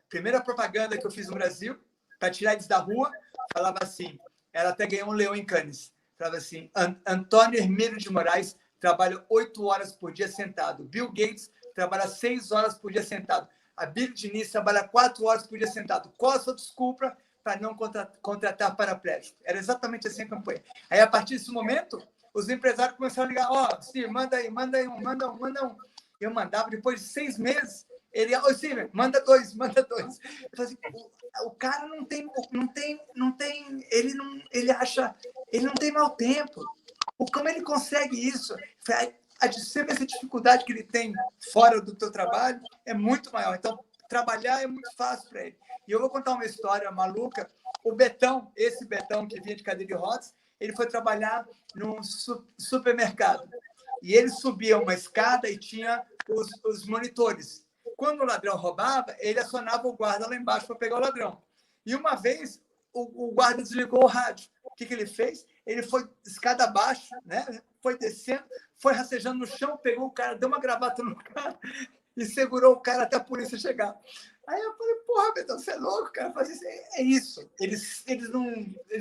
Primeira propaganda que eu fiz no Brasil, para tirar eles da rua, falava assim, ela até ganhou um leão em Cannes, falava assim, Antônio Hermílio de Moraes trabalha 8 horas por dia sentado, Bill Gates trabalha 6 horas por dia sentado, a Bíblia Diniz trabalha 4 horas por dia sentado. Qual a sua desculpa para não contratar paraplégico? Era exatamente assim a campanha. Aí, a partir desse momento, os empresários começaram a ligar, Steve, manda um. Eu mandava, depois de 6 meses, ele, Steve, manda dois. Eu falei assim, o cara não tem, ele acha, ele não tem mau tempo. Como ele consegue isso? Sempre essa dificuldade que ele tem fora do teu trabalho é muito maior. Então, trabalhar é muito fácil para ele. E eu vou contar uma história maluca. O Betão, esse Betão que vinha de cadeira de rodas, ele foi trabalhar num supermercado. E ele subia uma escada e tinha os monitores. Quando o ladrão roubava, ele acionava o guarda lá embaixo para pegar o ladrão. E uma vez, o guarda desligou o rádio. O que ele fez? Ele foi escada abaixo, né? Foi descendo, foi rastejando no chão, pegou o cara, deu uma gravata no cara e segurou o cara até a polícia chegar. Aí eu falei, porra, Betão, você é louco, cara? Eu falei assim, é isso. Eles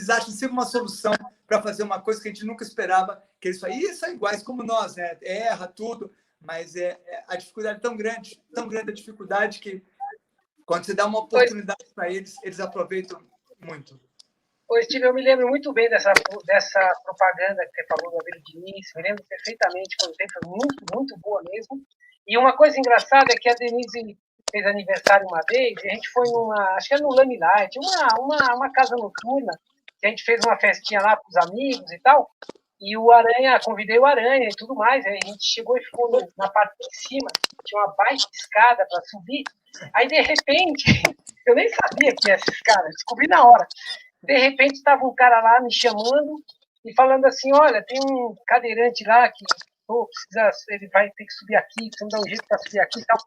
acham sempre uma solução para fazer uma coisa que a gente nunca esperava que eles façam. E são iguais como nós, né? Erra tudo, mas a dificuldade é tão grande a dificuldade que quando você dá uma oportunidade para eles, eles aproveitam muito. Ô, Steve, eu me lembro muito bem dessa propaganda que você falou do Abel Diniz, me lembro perfeitamente quando foi muito, muito boa mesmo. E uma coisa engraçada é que a Denise fez aniversário uma vez, e a gente foi acho que era no Lamelight, uma casa noturna, que a gente fez uma festinha lá para os amigos e tal, e o Aranha, convidei o Aranha e tudo mais, aí a gente chegou e ficou na parte de cima, tinha uma baita escada para subir, aí de repente, eu nem sabia que tinha essa escada, descobri na hora. De repente, estava um cara lá me chamando e falando assim, olha, tem um cadeirante lá que ele vai ter que subir aqui, você me dá um jeito para subir aqui e tal.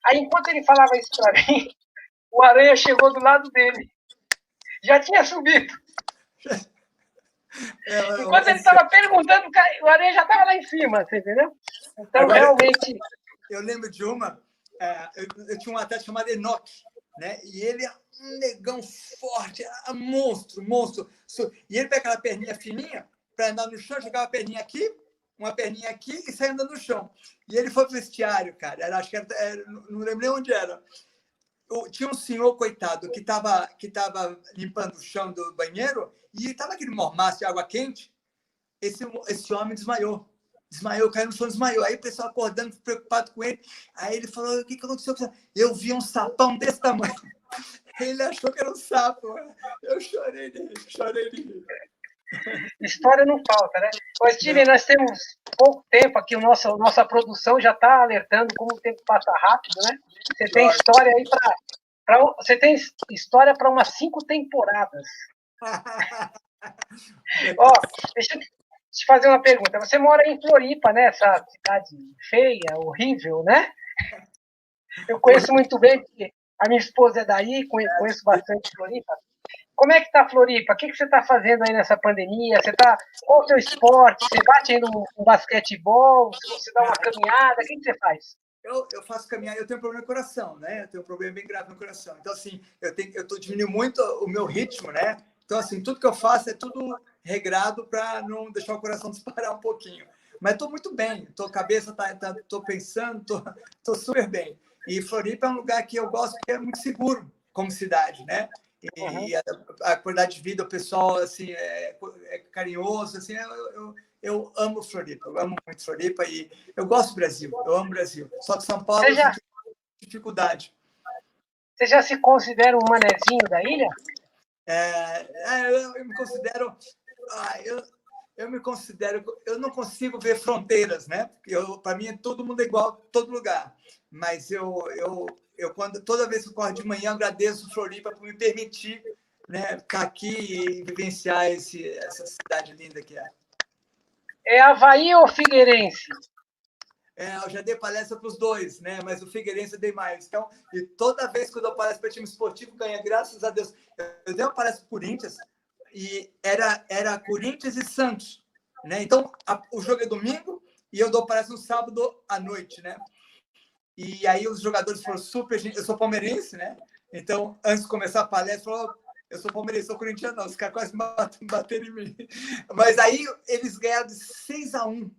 Aí, enquanto ele falava isso para mim, o Aranha chegou do lado dele. Já tinha subido. Enquanto ele estava perguntando, o Aranha já estava lá em cima, você entendeu? Então, Agora, realmente... eu lembro de uma, eu tinha um atleta chamado Enoch, né? E ele é um negão forte, monstro, monstro. E ele pega aquela perninha fininha para andar no chão, jogava a perninha aqui, uma perninha aqui e saia andando no chão. E ele foi pro vestiário, cara. Acho que não lembro nem onde era. Tinha um senhor, coitado, que estava limpando o chão do banheiro e estava aquele mormaço de água quente. Esse homem desmaiou. Desmaiou, caiu no chão, desmaiou. Aí o pessoal acordando, preocupado com ele. Aí ele falou, o que aconteceu? Eu vi um sapão desse tamanho. Ele achou que era um sapo. Eu chorei de rir. História não falta, né? Mas, Steven, nós temos pouco tempo aqui, nossa produção já está alertando como o tempo passa rápido, né? Você tem história aí você tem história para umas 5 temporadas. Ó, deixa eu te fazer uma pergunta. Você mora em Floripa, né? Essa cidade feia, horrível, né? Eu conheço muito bem, porque a minha esposa é daí, conheço bastante Floripa. Como é que tá Floripa? O que você está fazendo aí nessa pandemia? Qual o seu esporte? Você bate aí no basquetebol? Você dá uma caminhada? O que você faz? Eu faço caminhada, eu tenho um problema no coração, né? Eu tenho um problema bem grave no coração. Então, assim, eu tô diminuindo muito o meu ritmo, né? Então, assim, tudo que eu faço é tudo regrado para não deixar o coração disparar um pouquinho. Mas estou muito bem, cabeça tô pensando, tô super bem. E Floripa é um lugar que eu gosto porque é muito seguro como cidade, né? E a qualidade de vida, o pessoal assim é carinhoso, assim, eu amo Floripa, eu amo muito Floripa e eu gosto do Brasil, eu amo o Brasil. Só que São Paulo eu sinto dificuldade. Você já se considera um manezinho da ilha? Eu me considero, eu me considero, eu não consigo ver fronteiras, né? Para mim todo mundo é igual, todo lugar. Mas toda vez que eu corro de manhã, agradeço o Floripa por me permitir, né, ficar aqui e vivenciar essa cidade linda que é. É Avaí ou Figueirense? Eu já dei palestra para os dois, né? Mas o Figueirense eu dei mais. Então, e toda vez que eu dou palestra para time esportivo, ganha, graças a Deus. Eu dei uma palestra para o Corinthians e era Corinthians e Santos, né? Então, o jogo é domingo e eu dou palestra no sábado à noite, né? E aí os jogadores foram super... Eu sou palmeirense, né? Então, antes de começar a palestra, falou, eu sou palmeirense, sou corintiano, não. Os caras quase bateram em mim. Mas aí eles ganharam de 6-1.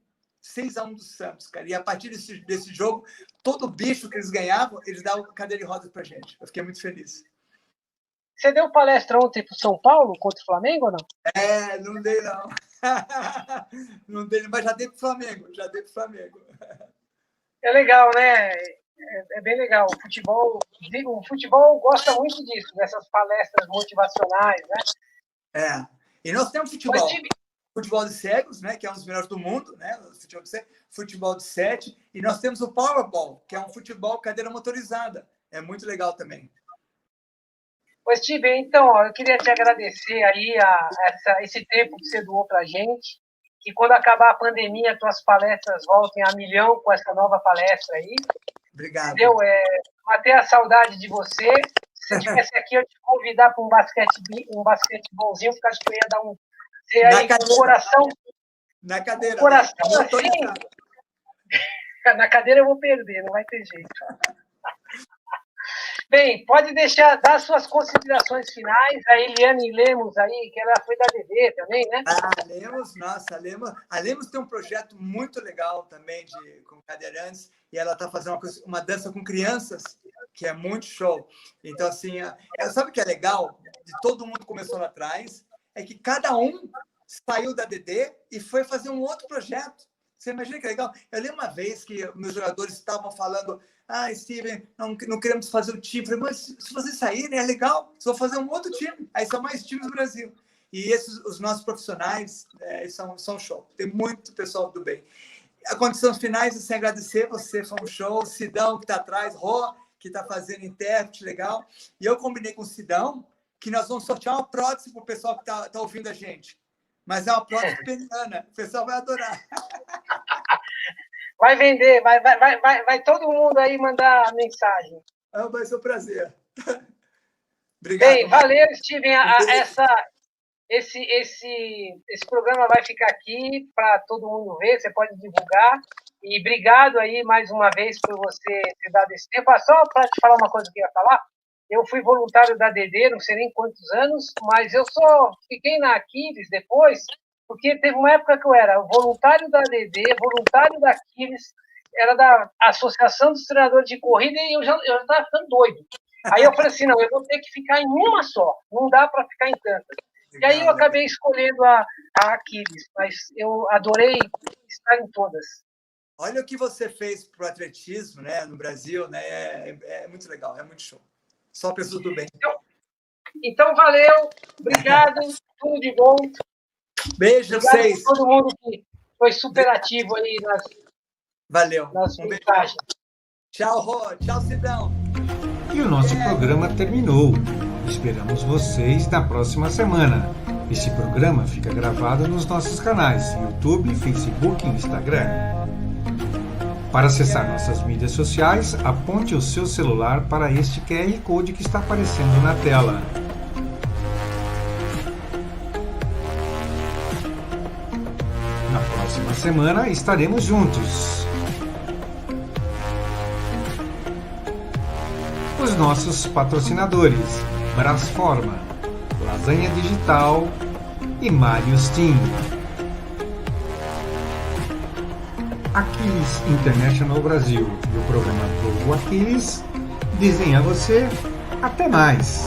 6-1 do Santos, cara. E a partir desse jogo, todo bicho que eles ganhavam, eles davam cadeira de rodas pra gente. Eu fiquei muito feliz. Você deu palestra ontem pro São Paulo contra o Flamengo ou não? Não dei, não. Não dei, mas já dei pro Flamengo. É legal, né? É bem legal. O futebol gosta muito disso, dessas palestras motivacionais, né? E nós temos futebol de cegos, né, que é um dos melhores do mundo, né, futebol de 7, e nós temos o Powerball, que é um futebol cadeira motorizada. É muito legal também. Pois, Steven, então, eu queria te agradecer aí esse tempo que você doou para a gente, que quando acabar a pandemia, tuas palestras voltem a milhão com essa nova palestra aí. Obrigado. Entendeu? Matei a saudade de você. Se você estivesse aqui, eu te convidar para um basquetebolzinho, porque acho que eu ia dar um... Você aí, com o coração... Na cadeira. Coração assim... Na cadeira eu vou perder, não vai ter jeito. Bem, pode dar suas considerações finais. A Eliane Lemos aí, que ela foi da DD também, né? A Lemos tem um projeto muito legal também com cadeirantes, e ela está fazendo uma dança com crianças, que é muito show. Então, assim, sabe o que é legal? De todo mundo começou lá atrás, é que cada um saiu da DD e foi fazer um outro projeto. Você imagina que legal? Eu lembro uma vez que meus jogadores estavam falando: Steven, não queremos fazer o time. Eu falei, mas se vocês saírem, é legal. Só fazer um outro time. Aí são mais times do Brasil. E os nossos profissionais são show. Tem muito pessoal do bem. A condições finais, assim, agradecer você, foi um show. Sidão, que está atrás, Rô, que está fazendo intérprete, legal. E eu combinei com o Sidão que nós vamos sortear uma prótese para o pessoal que está ouvindo a gente. Mas é uma prótese peniana. O pessoal vai adorar. Vai vender, vai todo mundo aí mandar mensagem. Vai ser um prazer. Obrigado. Bem, valeu, Steven. esse programa vai ficar aqui para todo mundo ver, você pode divulgar. E obrigado aí mais uma vez por você ter dado esse tempo. Só para te falar uma coisa que eu ia falar, eu fui voluntário da DD, não sei nem quantos anos, mas eu só fiquei na Aquiles depois, porque teve uma época que eu era voluntário da DD, voluntário da Aquiles, era da Associação dos Treinadores de Corrida, e eu já estava ficando doido. Aí eu falei assim, não, eu vou ter que ficar em uma só, não dá para ficar em tantas. E aí eu acabei escolhendo a Aquiles, mas eu adorei estar em todas. Olha o que você fez para o atletismo, né, no Brasil, né? É muito legal, é muito show. Só pessoas do bem. Então valeu, obrigado, tudo de bom. Beijo a vocês. Obrigado a todo mundo que foi super ativo aí nas mensagens. Tchau, Rô. Tchau, Cidão. E o nosso programa terminou. Esperamos vocês na próxima semana. Esse programa fica gravado nos nossos canais YouTube, Facebook e Instagram. Para acessar nossas mídias sociais, aponte o seu celular para este QR Code que está aparecendo na tela. Na próxima semana estaremos juntos. Os nossos patrocinadores: Brasforma, Lasanha Digital e Marius Team. Aquiles International Brasil e o programa Globo Aquiles dizem a você até mais.